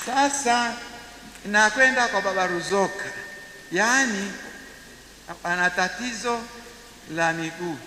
Sasa nakwenda kwa Baba Ruzoka, yaani ana tatizo la miguu,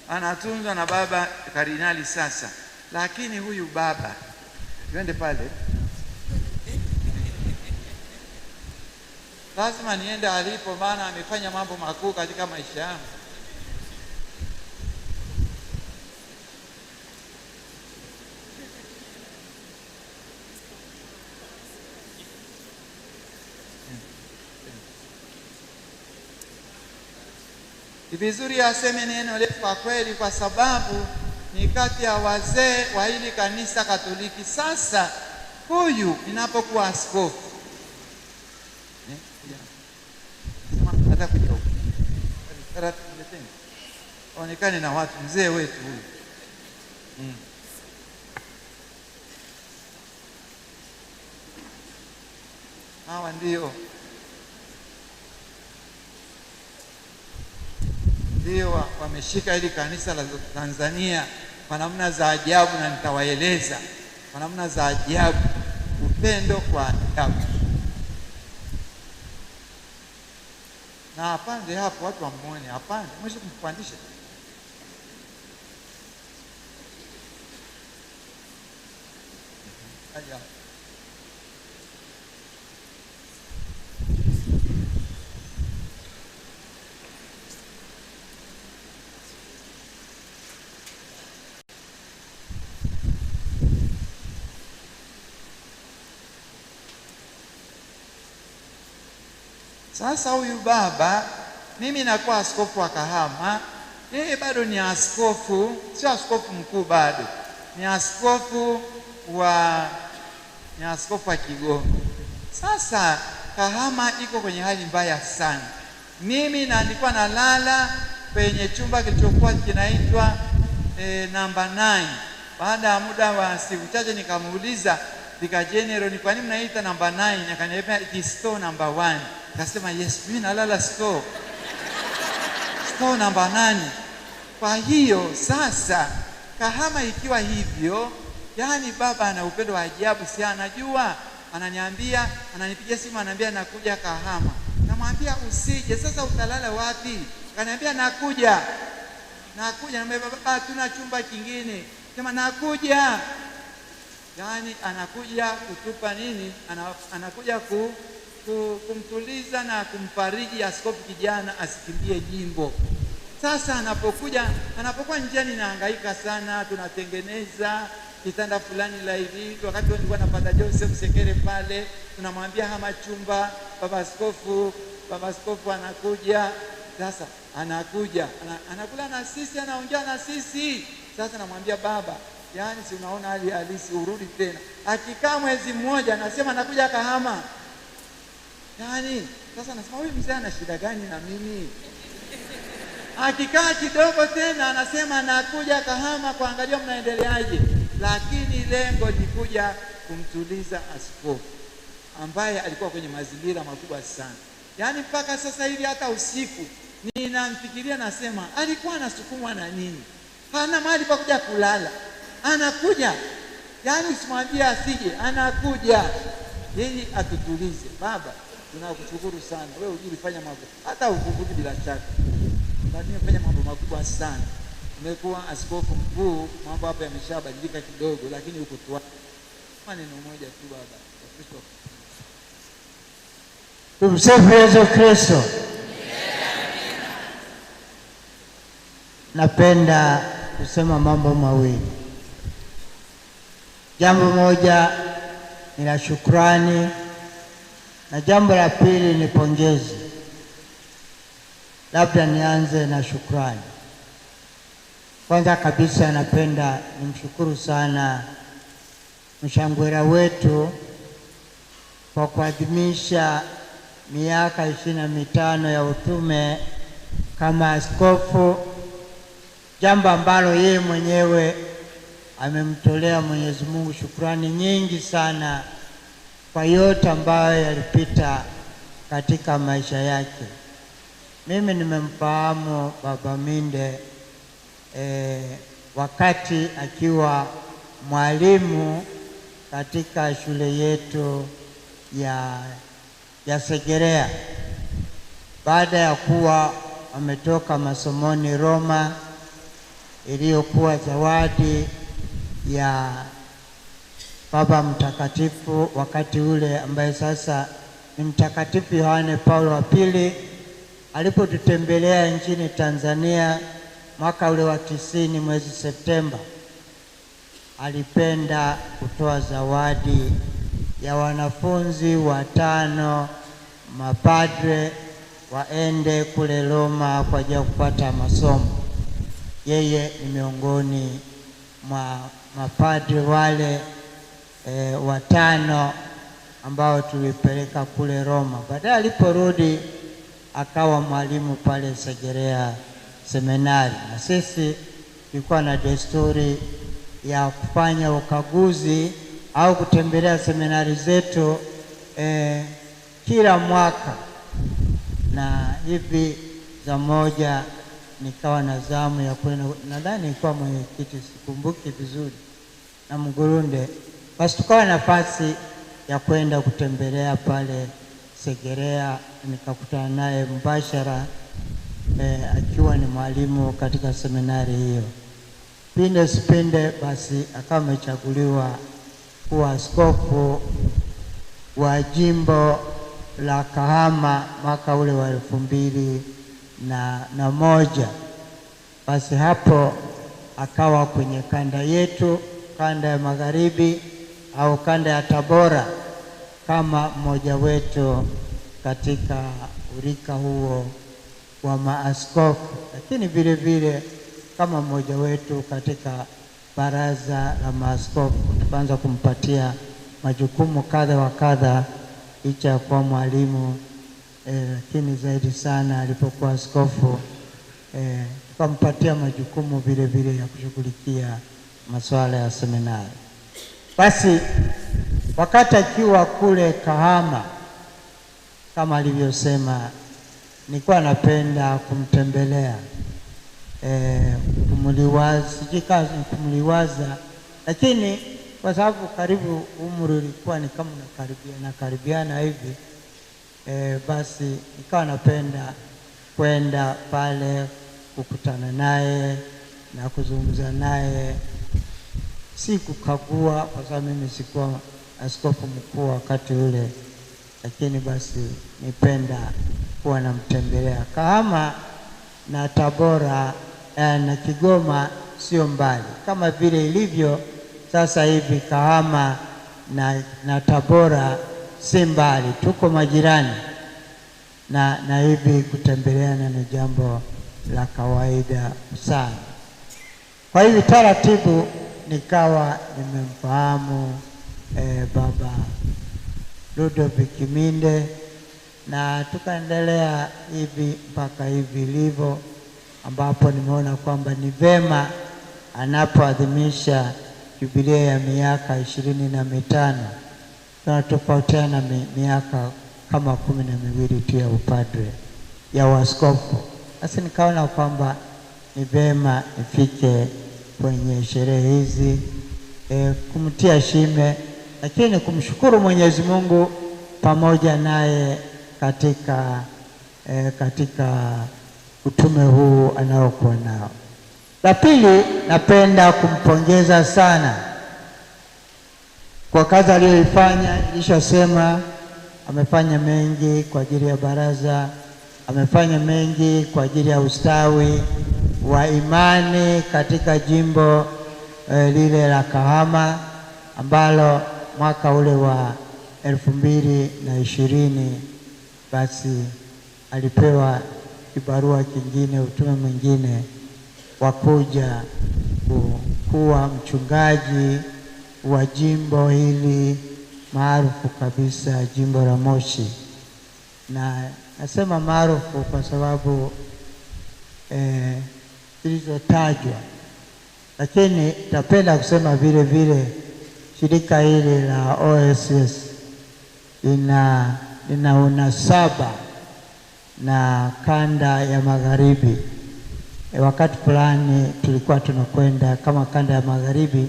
anatunzwa na baba kardinali sasa, lakini huyu baba twende pale, lazima niende alipo, maana amefanya mambo makuu katika maisha yangu. Ni vizuri aseme neno letu kwa kweli, kwa sababu ni kati ya wazee wa hili kanisa Katoliki. Sasa huyu ninapokuwa askofu onekane na watu, mzee wetu huyu hawa ndio wameshika hili kanisa la Tanzania kwa namna za ajabu, na nitawaeleza kwa namna za ajabu, upendo kwa ajabu. Na apande hapo, watu wamuone, apande, mwisho kumpandisha. Ajabu. Sasa huyu baba, mimi nakuwa askofu wa Kahama, yeye bado ni askofu, sio askofu mkuu bado, ni askofu wa Kigoma. Sasa Kahama iko kwenye hali mbaya sana. Mimi nilikuwa nalala kwenye chumba kilichokuwa kinaitwa namba 9. Baada ya muda wa siku chache nikamuuliza Vika General, ni kwa nini mnaita namba 9? Akaniambia it is store number 1. Kasema yes, mimi nalala store namba 8. Kwa hiyo sasa Kahama ikiwa hivyo, yani baba ana upendo wa ajabu, si anajua, ananiambia, ananipigia simu, ananiambia nakuja Kahama. Namwambia usije, sasa utalala wapi? Ananiambia nakuja. Namwambia baba, tuna chumba kingine. Sema nakuja. Yani anakuja kutupa nini? Anakuja kumtuliza na kumfariji askofu kijana asikimbie jimbo. Sasa anapokuwa njiani nahangaika sana, tunatengeneza kitanda fulani la hivi. Wakati nilikuwa napata Joseph Sekere pale, tunamwambia hama chumba, baba askofu anakuja. Sasa anakuja, anakula na sisi, anaongea na sisi. Sasa namwambia baba, yani si unaona hali halisi, urudi tena. Akikaa mwezi mmoja anasema nakuja Kahama. Yani sasa nasema huyu mzee ana shida gani na mimi? Akikaa kidogo tena anasema nakuja Kahama kuangalia mnaendeleaje. Lakini lengo ni kuja kumtuliza askofu ambaye alikuwa kwenye mazingira makubwa sana. Yani mpaka sasa hivi hata usiku ninamfikiria, nasema alikuwa anasukumwa na nini? Hana mahali pa kuja kulala, anakuja. Yani usimwambie asije, anakuja yeye atutulize. Baba, tunakushukuru sana, wewe ulifanya mambo hata ukubuki bila shaka, lakini umefanya mambo makubwa sana. Umekuwa askofu mkuu, mambo hapa yameshabadilika kidogo, lakini uko tu maneno moja tu baba. Kristo. Tumsifu Yesu Kristo. Napenda kusema mambo mawili. Jambo moja ni la shukrani, na jambo la pili ni pongezi. Labda nianze na shukrani. Kwanza kabisa napenda nimshukuru sana mshangwera wetu kwa kuadhimisha miaka 25 ya utume kama askofu, jambo ambalo yeye mwenyewe amemtolea Mwenyezi Mungu shukrani nyingi sana kwa yote ambayo yalipita katika maisha yake. Mimi nimemfahamu Baba Minde wakati akiwa mwalimu katika shule yetu ya Segerea. Baada ya kuwa ametoka masomoni Roma, iliyokuwa zawadi ya Baba Mtakatifu wakati ule, ambaye sasa ni Mtakatifu Yohane Paulo wa Pili, alipotutembelea nchini Tanzania mwaka ule wa 90 mwezi Septemba. Alipenda kutoa zawadi ya wanafunzi 5 mapadre waende kule Roma kwa ajili ya kupata masomo. Yeye ni miongoni mwa mapadre wale 5 ambao tulipeleka kule Roma. Baadaye aliporudi akawa mwalimu pale Segerea seminari, na sisi tulikuwa na desturi ya kufanya ukaguzi au kutembelea seminari zetu kila mwaka, na hivi za moja nikawa na zamu ya kwenda, nadhani nilikuwa mwenyekiti, sikumbuki vizuri, na Mgurunde. Basi tukawa nafasi ya kwenda kutembelea pale Segerea, nikakutana naye mbashara akiwa ni mwalimu katika seminari hiyo. Pinde sipinde basi akawa amechaguliwa kuwa askofu wa jimbo la Kahama mwaka ule wa 2001. Basi hapo akawa kwenye kanda yetu, kanda ya Magharibi au kanda ya Tabora, kama mmoja wetu katika urika huo wa maaskofu, lakini vile vile kama mmoja wetu katika baraza la maaskofu. Tukaanza kumpatia majukumu kadha wa kadha, licha ya kuwa mwalimu, lakini zaidi sana alipokuwa askofu tukampatia majukumu vile vile ya kushughulikia masuala ya seminari. Basi wakati akiwa kule Kahama, kama alivyosema, nilikuwa napenda kumtembelea, kumliwaza, lakini kwa sababu karibu umri ulikuwa ni kama nakaribiana hivi, basi nikawa napenda kwenda pale kukutana naye na kuzungumza naye, si kukagua, kwa sababu mimi sikuwa askofu mkuu wakati ule, lakini basi nipenda kuwa namtembelea. Kahama na Tabora na Kigoma sio mbali, kama vile ilivyo sasa hivi Kahama na Tabora si mbali, tuko majirani, na hivi kutembeleana ni jambo la kawaida sana. Kwa hiyo taratibu nikawa nimemfahamu Baba Ludovick Minde, na tukaendelea hivi mpaka hivi ilivyo, ambapo nimeona kwamba ni vema anapoadhimisha jubilia ya miaka 25, tunatofautiana miaka kama 12 tu ya upadre ya uaskofu. Basi nikaona kwamba ni vema nifike kwenye sherehe hizi, kumtia shime, lakini kumshukuru Mwenyezi Mungu pamoja naye katika utume huu anaokuwa nao. La pili, napenda kumpongeza sana kwa kazi aliyoifanya. Nilishasema amefanya mengi kwa ajili ya baraza, amefanya mengi kwa ajili ya ustawi wa imani katika jimbo lile la Kahama, ambalo mwaka ule wa 2020 basi alipewa kibarua kingine, utume mwingine wa kuja kuwa mchungaji wa jimbo hili maarufu kabisa, jimbo la Moshi. Na nasema maarufu kwa sababu zilizotajwa, lakini tapenda kusema vile vile shirika hili la OSS lina unasaba na kanda ya Magharibi. Wakati fulani tulikuwa tunakwenda kama kanda ya Magharibi,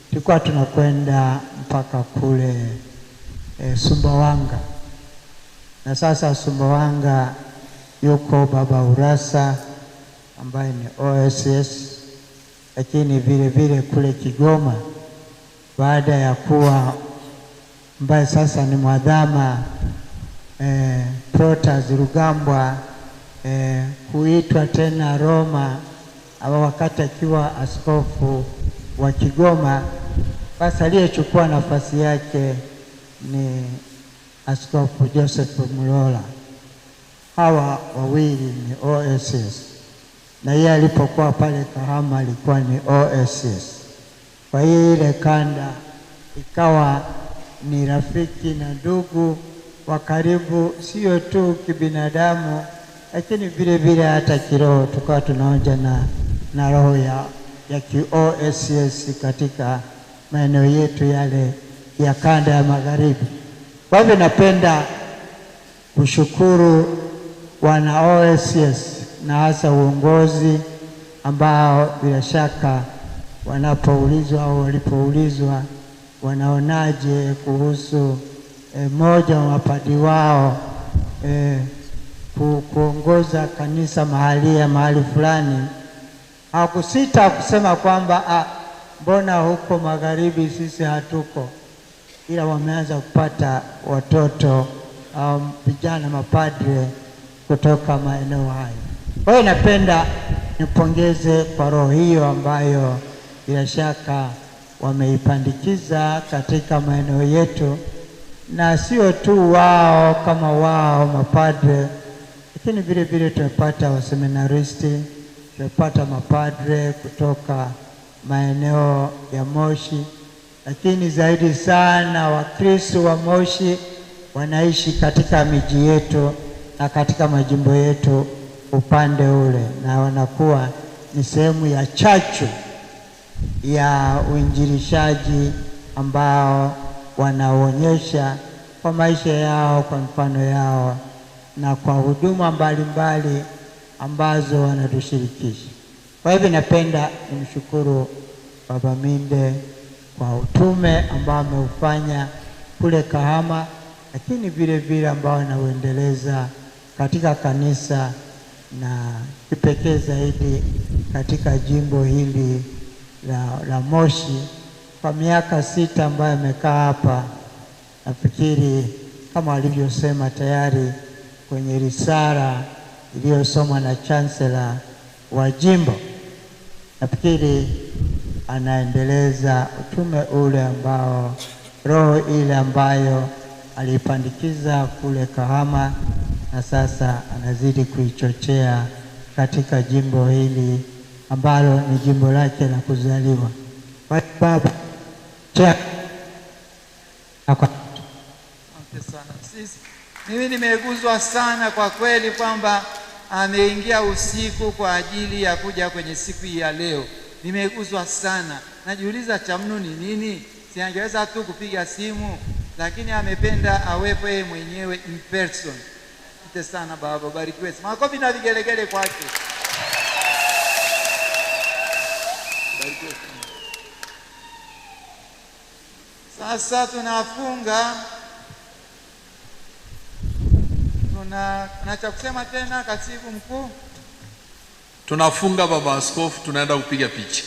tulikuwa tunakwenda mpaka kule Sumbawanga, na sasa Sumbawanga yuko Baba Urassa ambaye ni OSS, lakini vile vile kule Kigoma baada ya kuwa ambaye sasa ni mwadhama Protas Rugambwa kuitwa tena Roma wakati akiwa askofu wa Kigoma, basi aliyechukua nafasi yake ni Askofu Joseph Mulola. Hawa wawili ni OSS, na yeye alipokuwa pale Kahama alikuwa ni OSS. Kwa hiyo ile kanda ikawa ni rafiki na ndugu wa karibu, sio tu kibinadamu, lakini vile vile hata kiroho. Tukawa tunaonja na roho ya ki-OSS katika maeneo yetu yale ya kanda ya magharibi. Kwa hivyo napenda kushukuru wana OSS na hasa uongozi ambao bila shaka wanapoulizwa au walipoulizwa wanaonaje kuhusu mmoja wa mapadi wao kuongoza kanisa mahali fulani, hakusita kusema kwamba mbona huko magharibi sisi hatuko, ila wameanza kupata watoto au vijana mapadre kutoka maeneo hayo. Kwa hiyo napenda nipongeze kwa roho hiyo ambayo bila shaka wameipandikiza katika maeneo yetu, na sio tu wao kama wao mapadre, lakini vile vile tumepata waseminaristi, tumepata mapadre kutoka maeneo ya Moshi, lakini zaidi sana Wakristo wa Moshi wanaishi katika miji yetu na katika majimbo yetu upande ule, na wanakuwa ni sehemu ya chachu ya uinjilishaji ambao wanaonyesha kwa maisha yao, kwa mfano yao, na kwa huduma mbalimbali ambazo wanatushirikisha. Kwa hivyo napenda nimshukuru Baba Minde kwa utume ambao ameufanya kule Kahama, lakini vile vile ambao anauendeleza katika kanisa na kipekee zaidi katika jimbo hili la Moshi kwa miaka 6 ambayo amekaa hapa. Nafikiri kama walivyosema tayari kwenye risala iliyosomwa na chancellor wa jimbo, nafikiri anaendeleza utume ule ambao roho ile ambayo aliipandikiza kule Kahama, na sasa anazidi kuichochea katika jimbo hili ambalo ni jimbo lake la kuzaliwa. Baba, asante sana. Mimi nimeguzwa sana kwa kweli kwamba ameingia usiku kwa ajili ya kuja kwenye siku hii ya leo. Nimeguzwa sana. Najiuliza chamnu ni nini? Si angeweza tu kupiga simu, lakini amependa awepo yeye mwenyewe in person. Asante sana baba, barikiwe. Makofi na vigelegele kwake. Barikiwe. Sasa tunafunga. Tuna cha kusema tena, katibu mkuu? Tunafunga baba askofu, tunaenda kupiga picha.